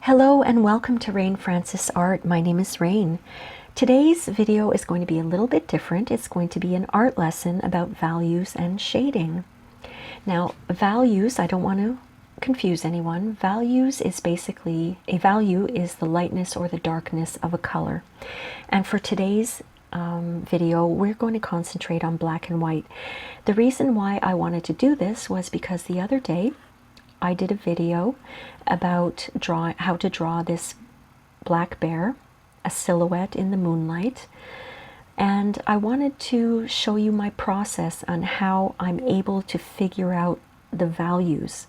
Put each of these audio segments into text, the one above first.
Hello and welcome to Rain Francis Art. My name is Rain. Today's video is going to be a little bit different. It's going to be an art lesson about values and shading. Now, values, I don't want to confuse anyone. Values is basically, a value is the lightness or the darkness of a color. And for today's video, we're going to concentrate on black and white. The reason why I wanted to do this was because the other day I did a video about how to draw this black bear, a silhouette in the moonlight, and I wanted to show you my process on how I'm able to figure out the values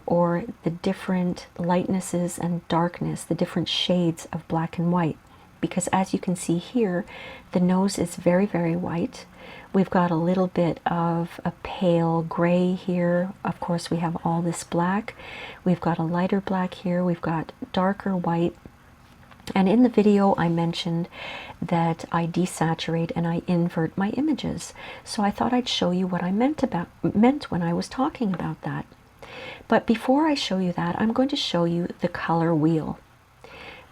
or the different lightnesses and darkness, the different shades of black and white. Because as you can see here, the nose is very, very white. We've got a little bit of a pale gray here. Of course, we have all this black. We've got a lighter black here. We've got darker white. And in the video, I mentioned that I desaturate and I invert my images. So I thought I'd show you what I meant when I was talking about that. But before I show you that, I'm going to show you the color wheel.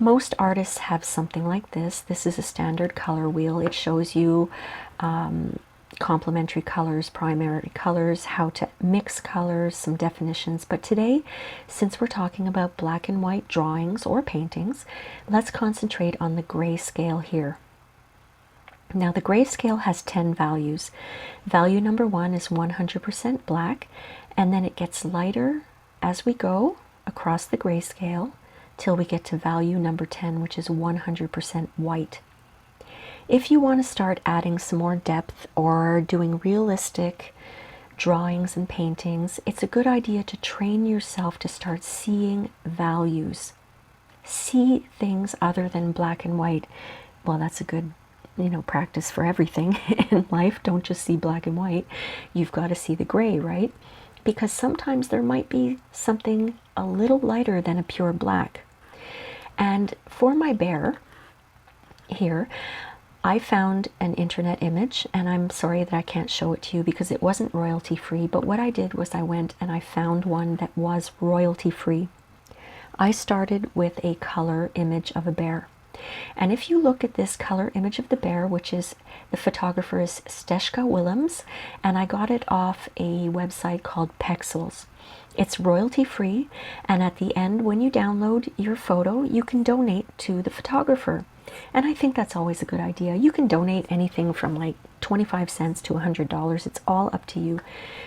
Most artists have something like this. This is a standard color wheel. It shows you complementary colors, primary colors, how to mix colors, some definitions. But today, since we're talking about black and white drawings or paintings, let's concentrate on the gray scale here. Now the gray scale has 10 values. Value number 1 is 100% black, and then it gets lighter as we go across the gray scale till we get to value number 10, which is 100% white. If you want to start adding some more depth or doing realistic drawings and paintings, it's a good idea to train yourself to start seeing values. See things other than black and white. Well, that's a good, practice for everything in life. Don't just see black and white. You've got to see the gray, right? Because sometimes there might be something a little lighter than a pure black. And for my bear here, I found an internet image, and I'm sorry that I can't show it to you because it wasn't royalty free, but what I did was I went and I found one that was royalty free. I started with a color image of a bear. And if you look at this color image of the bear, which is, the photographer is Steshka Willems, and I got it off a website called Pexels. It's royalty free, and at the end, when you download your photo, you can donate to the photographer. And I think that's always a good idea. You can donate anything from like 25 cents to $100. It's all up to you.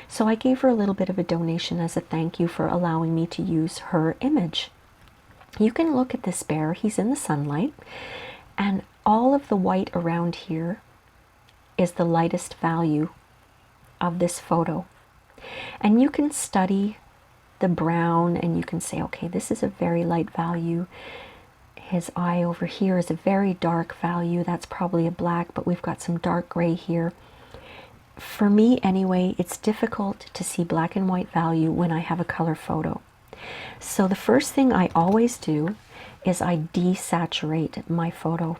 So I gave her a little bit of a donation as a thank you for allowing me to use her image. You can look at this bear. He's in the sunlight, and all of the white around here is the lightest value of this photo. And you can study the brown and you can say, okay, this is a very light value. His eye over here is a very dark value. That's probably a black, but we've got some dark gray here. For me anyway, it's difficult to see black and white value when I have a color photo. So the first thing I always do is I desaturate my photo.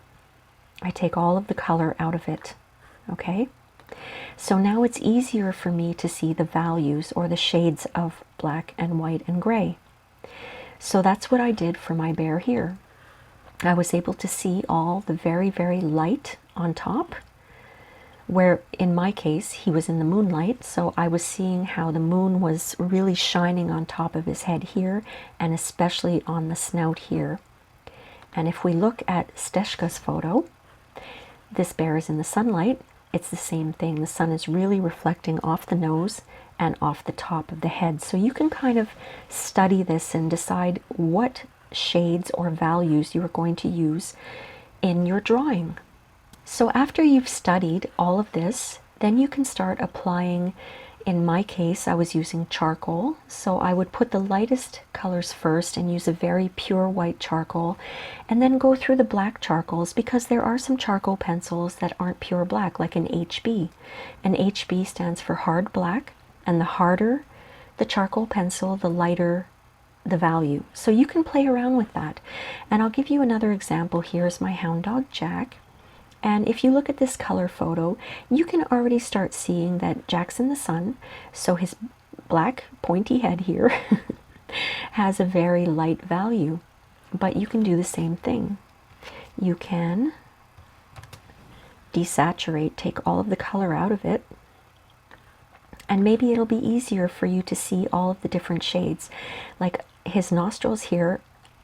I take all of the color out of it, okay? So now it's easier for me to see the values or the shades of black and white and gray. So that's what I did for my bear here. I was able to see all the very, very light on top, where in my case he was in the moonlight, so I was seeing how the moon was really shining on top of his head here, and especially on the snout here. And if we look at Steshka's photo, this bear is in the sunlight. It's the same thing. The sun is really reflecting off the nose and off the top of the head. So you can kind of study this and decide what shades or values you are going to use in your drawing. So after you've studied all of this, then you can start applying. In my case, I was using charcoal, so I would put the lightest colors first and use a very pure white charcoal, and then go through the black charcoals, because there are some charcoal pencils that aren't pure black, like an HB. An HB stands for hard black, and the harder the charcoal pencil, the lighter the value. So you can play around with that. And I'll give you another example. Here's my hound dog Jack. And if you look at this color photo, you can already start seeing that Jack's in the sun. So his black pointy head here has a very light value. but you can do the same thing. You can desaturate, take all of the color out of it, and maybe it'll be easier for you to see all of the different shades. Like his nostrils here,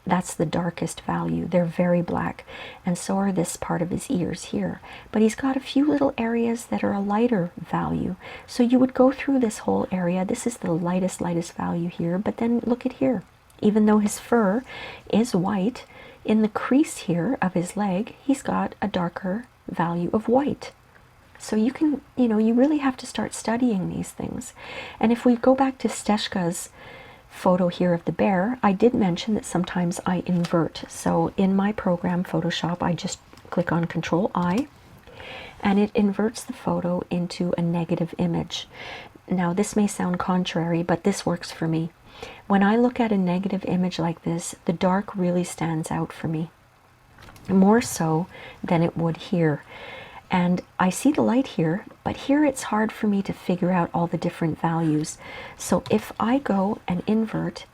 that's the darkest value. They're very black, and so are this part of his ears here. But he's got a few little areas that are a lighter value. So you would go through this whole area. This is the lightest value here, but then look at here. Even though his fur is white, in the crease here of his leg, he's got a darker value of white. So you can, you really have to start studying these things. And if we go back to Steshka's photo here of the bear, I did mention that sometimes I invert. So in my program Photoshop, I just click on Control-I, and it inverts the photo into a negative image. Now this may sound contrary, but this works for me. When I look at a negative image like this, the dark really stands out for me, more so than it would here. And I see the light here, but here it's hard for me to figure out all the different values. So if I go and invert,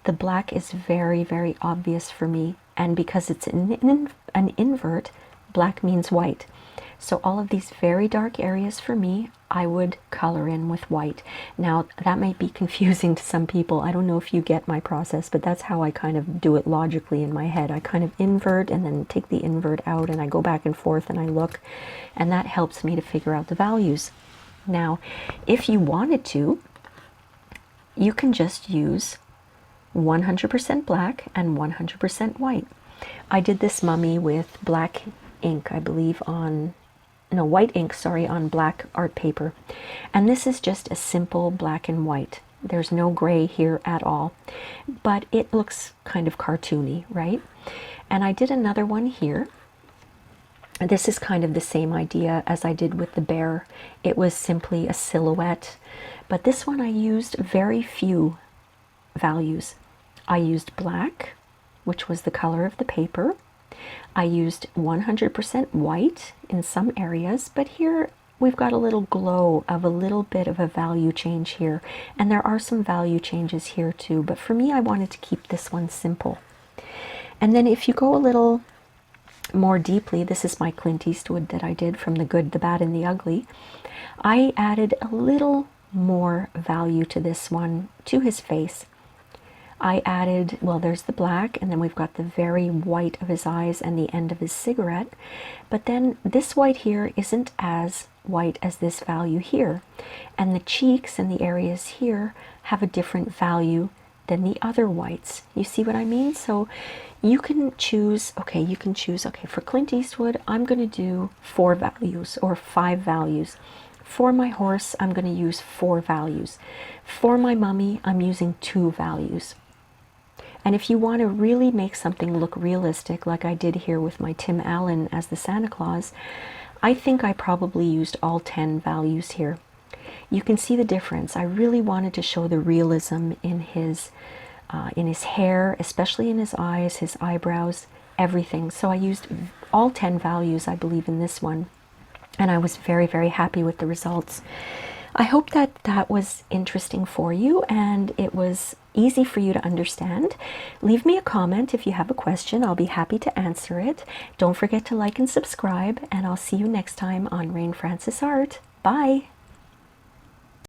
the black is very obvious for me. And because it's an invert, black means white. So all of these very dark areas for me, I would color in with white. Now that might be confusing to some people. I don't know if you get my process, but that's how I kind of do it logically in my head. I kind of invert and then take the invert out, and I go back and forth and I look, and that helps me to figure out the values. Now, if you wanted to, you can just use 100% black and 100% white. I did this mummy with black ink, I believe, white ink, sorry, on black art paper. And this is just a simple black and white. There's no gray here at all, but it looks kind of cartoony, right? And I did another one here. This is kind of the same idea as I did with the bear. It was simply a silhouette, but this one I used very few values. I used black, which was the color of the paper. I used 100% white in some areas, but here we've got a little glow of a little bit of a value change here. And there are some value changes here too, but for me, I wanted to keep this one simple. And then if you go a little more deeply, this is my Clint Eastwood that I did from The Good, the Bad, and the Ugly. I added a little more value to this one, to his face. I added, well, there's the black, and then we've got the very white of his eyes and the end of his cigarette. But then this white here isn't as white as this value here. And the cheeks and the areas here have a different value than the other whites. You see what I mean? So you can choose, okay, for Clint Eastwood, I'm going to do 4 values or 5 values. For my horse, I'm going to use 4 values. For my mummy, I'm using 2 values. And if you want to really make something look realistic, like I did here with my Tim Allen as the Santa Claus, I think I probably used all 10 values here. You can see the difference. I really wanted to show the realism in his hair, especially in his eyes, his eyebrows, everything. So I used all 10 values, I believe, in this one. And I was very happy with the results. I hope that was interesting for you and it was easy for you to understand. Leave me a comment if you have a question. I'll be happy to answer it. Don't forget to like and subscribe, and I'll see you next time on Rain Francis Art. Bye!